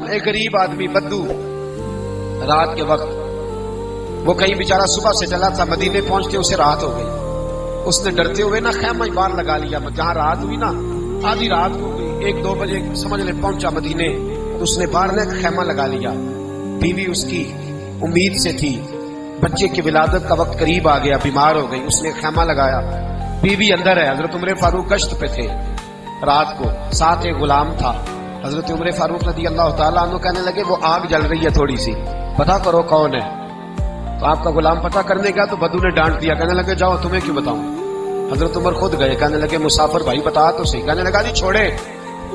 ایک غریب آدمی بدو رات کے وقت وہ کہیں بیچارہ صبح سے چلا تھا، مدینے پہنچتے اسے رات ہو گئی. اس نے ڈرتے ہوئے نا خیمہ باہر لگا لیا. جہاں رات ہوئی نا آدھی رات ہو گئی، 1-2 بجے سمجھ لے پہنچا مدینے، تو اس نے باہر نے خیمہ لگا لیا. بیوی اس کی امید سے تھی، بچے کی ولادت کا وقت قریب آ گیا، بیمار ہو گئی، اس نے خیمہ لگایا. بیوی اندر ہے. حضرت عمر فاروق گشت پہ تھے رات کو، ساتھ ایک غلام تھا. حضرت عمر فاروق رضی اللہ تعالیٰ عنہ کہنے لگے وہ آگ جل رہی ہے تھوڑی سی، پتا کرو کون ہے. تو آپ کا غلام پتا کرنے گیا تو بدو نے ڈانٹ دیا، کہنے لگے جاؤ تمہیں کیوں بتاؤں. حضرت عمر خود گئے، کہنے لگے مسافر بھائی بتا تو صحیح. کہنے لگا جی چھوڑے،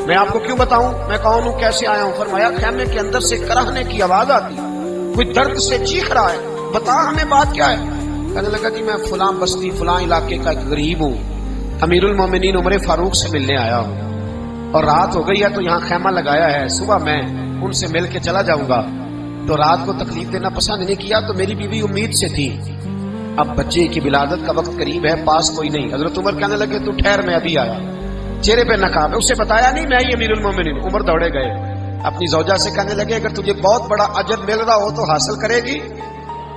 میں آپ کو کیوں بتاؤں میں کون ہوں، کیسے آیا ہوں. فرمایا خیمے کے اندر سے کراہنے کی آواز آتی، کوئی درد سے چیخ رہا ہے، بتا ہمیں بات کیا ہے. کہنے لگا جی میں فلاں بستی فلاں علاقے کا ایک غریب ہوں، امیر المومنین عمر فاروق سے ملنے آیا ہوں، اور رات ہو گئی ہے تو یہاں خیمہ لگایا ہے، صبح میں ان سے مل کے چلا جاؤں گا. تو رات کو تکلیف دینا پسند نہیں کیا، تو میری بیوی امید سے تھی، اب بچے کی ولادت کا وقت قریب ہے، پاس کوئی نہیں. حضرت عمر کہنے لگے تو ٹھہر میں ابھی آیا. چہرے پہ نقاب ہے، اسے بتایا نہیں میں ہی امیر المومنین. عمر دوڑے گئے، اپنی زوجہ سے کہنے لگے اگر تجھے بہت بڑا اجر مل رہا ہو تو حاصل کرے گی.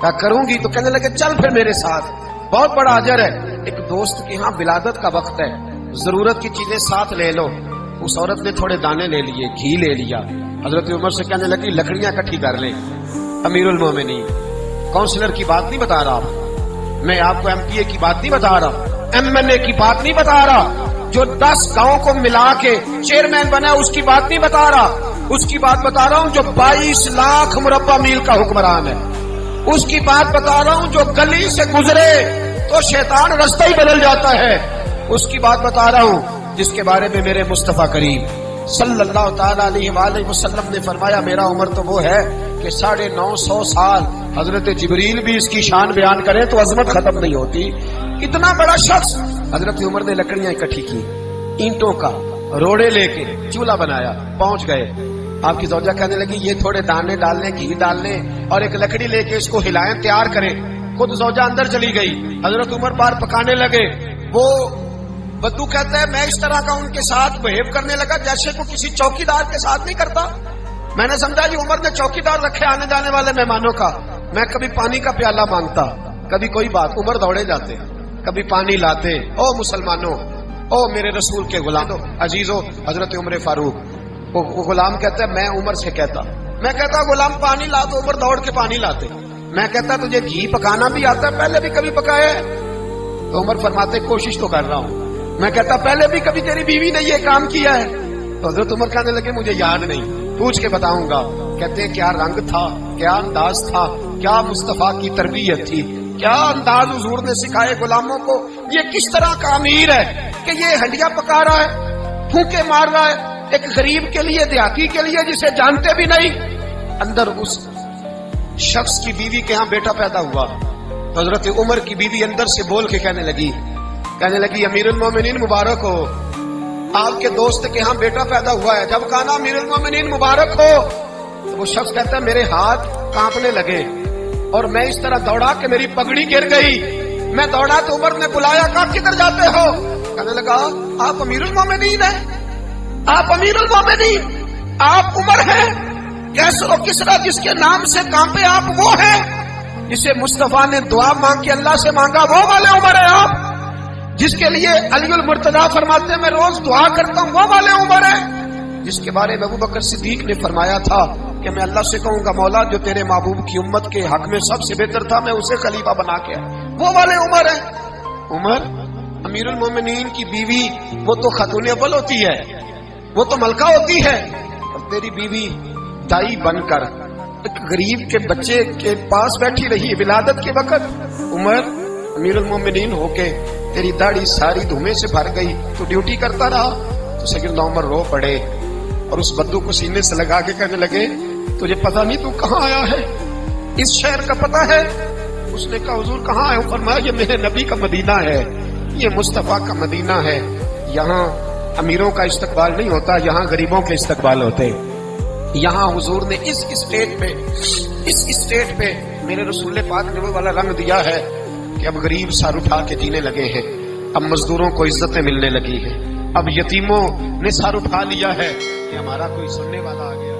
کہا کروں گی. تو کہنے لگے چل پھر میرے ساتھ، بہت بڑا اجر ہے. ایک دوست کے ہاں ولادت کا وقت ہے، ضرورت کی چیزیں ساتھ لے لو. اس عورت نے تھوڑے دانے لے لیے، گھی لے لیا. حضرت عمر سے کہنے لگی لکڑیاں اکٹھی کر لیں. امیر المومنین کونسلر کی بات نہیں بتا رہا میں آپ کو، MP A کی بات نہیں بتا رہا، MLA کی بات نہیں بتا رہا، جو 10 گاؤں کو ملا کے چیئرمین بنا اس کی بات نہیں بتا رہا. اس کی بات بتا رہا ہوں جو 22 لاکھ مربع میل کا حکمران ہے. اس کی بات بتا رہا ہوں جو گلی سے گزرے تو شیطان رستہ ہی بدل جاتا ہے. اس کی بات بتا رہا ہوں جس کے بارے میں میرے مصطفیٰ کریم صلی اللہ تعالیٰ علیہ وآلہ وسلم نے فرمایا میرا عمر تو وہ ہے کہ 950 سال حضرت جبریل بھی اس کی شان بیان کرے تو عظمت ختم نہیں ہوتی. اتنا بڑا شخص. حضرت عمر نے لکڑیاں اکٹھی کی، اینٹوں کا روڑے لے کے چولہا بنایا، پہنچ گئے. آپ کی زوجہ کہنے لگی یہ تھوڑے دانے ڈالنے، گھی ڈالنے اور ایک لکڑی لے کے اس کو ہلائیں، تیار کریں. خود زوجہ اندر چلی گئی. حضرت عمر باہر پکانے لگے. وہ بدو کہتا ہے میں اس طرح کا ان کے ساتھ بہیو کرنے لگا جیسے کو کسی چوکیدار کے ساتھ نہیں کرتا. میں نے سمجھا جی عمر نے چوکیدار رکھے آنے جانے والے مہمانوں کا. میں کبھی پانی کا پیالہ مانگتا، کبھی کوئی بات، عمر دوڑے جاتے، کبھی پانی لاتے. او مسلمانوں، او میرے رسول کے غلام عزیزو. حضرت عمر فاروق وہ غلام کہتا ہے میں عمر سے کہتا، میں کہتا غلام پانی لا تو عمر دوڑ کے پانی لاتے. میں کہتا تجھے گھی پکانا بھی آتا ہے، پہلے بھی کبھی پکایا ہے؟ تو عمر فرماتے کوشش تو کر رہا ہوں. میں کہتا پہلے بھی کبھی تیری بیوی نے یہ کام کیا ہے؟ تو حضرت عمر کہنے لگے مجھے یاد نہیں، پوچھ کے بتاؤں گا. کہتے ہیں کیا رنگ تھا، کیا انداز تھا، کیا مصطفیٰ کی تربیت تھی، کیا انداز حضور نے سکھائے غلاموں کو. یہ کس طرح کا امیر ہے کہ یہ ہنڈیاں پکا رہا ہے، پھونکے مار رہا ہے ایک غریب کے لیے، دیہاتی کے لیے جسے جانتے بھی نہیں. اندر اس شخص کی بیوی کے ہاں بیٹا پیدا ہوا. حضرت عمر کی بیوی اندر سے بول کے کہنے لگی امیر المومنین مبارک ہو، آپ کے دوست کے ہاں بیٹا پیدا ہوا ہے. جب کہا امیر المومنین مبارک ہو تو وہ شخص کہتا ہے میرے ہاتھ کانپنے لگے اور میں اس طرح دوڑا کہ میری پگڑی گر گئی. میں دوڑا تو عمر نے بلایا کہا کدھر جاتے ہو؟ کہنے لگا آپ امیر المومنین ہیں، آپ امیر المومنین، آپ عمر ہیں. کیسر و کسرا جس کے نام سے کانپے آپ وہ ہیں جسے مصطفیٰ نے دعا مانگ کے اللہ سے مانگا وہ والے عمر ہیں آپ. جس کے لیے علی المرتضیٰ فرماتے ہیں میں روز دعا کرتا ہوں وہ والے عمر ہیں. جس کے بارے میں ابوبکر صدیق نے فرمایا تھا کہ میں اللہ سے کہوں گا مولا جو تیرے محبوب کی امت کے حق میں سب سے بہتر تھا میں اسے خلیفہ بنا کے وہ والے عمر ہیں. عمر امیر المومنین کی بیوی وہ تو خاتون اول ہوتی ہے، وہ تو ملکہ ہوتی ہے، اور تیری بیوی دائی بن کر ایک غریب کے بچے کے پاس بیٹھی رہی ولادت کے وقت. عمر امیر المومنین ہو کے تیری داڑھی ساری دھومے سے بھر گئی، تو ڈیوٹی کرتا رہا. تو سیدنا عمر رو پڑے اور اس بدو کو سینے سے لگا کے کہنے لگے تجھے پتہ نہیں تو کہاں آیا ہے، اس شہر کا پتہ ہے؟ اس نے کہا حضور کہاں ہے؟ فرمایا یہ میرے نبی کا مدینہ ہے، یہ مصطفیٰ کا مدینہ ہے. یہاں امیروں کا استقبال نہیں ہوتا، یہاں غریبوں کے استقبال ہوتے. یہاں حضور نے اس اسٹیٹ پہ میرے رسول پاک نے وہ والا رنگ دیا ہے کہ اب غریب سر اٹھا کے جینے لگے ہیں، اب مزدوروں کو عزتیں ملنے لگی ہیں، اب یتیموں نے سر اٹھا لیا ہے کہ ہمارا کوئی سننے والا آ گیا.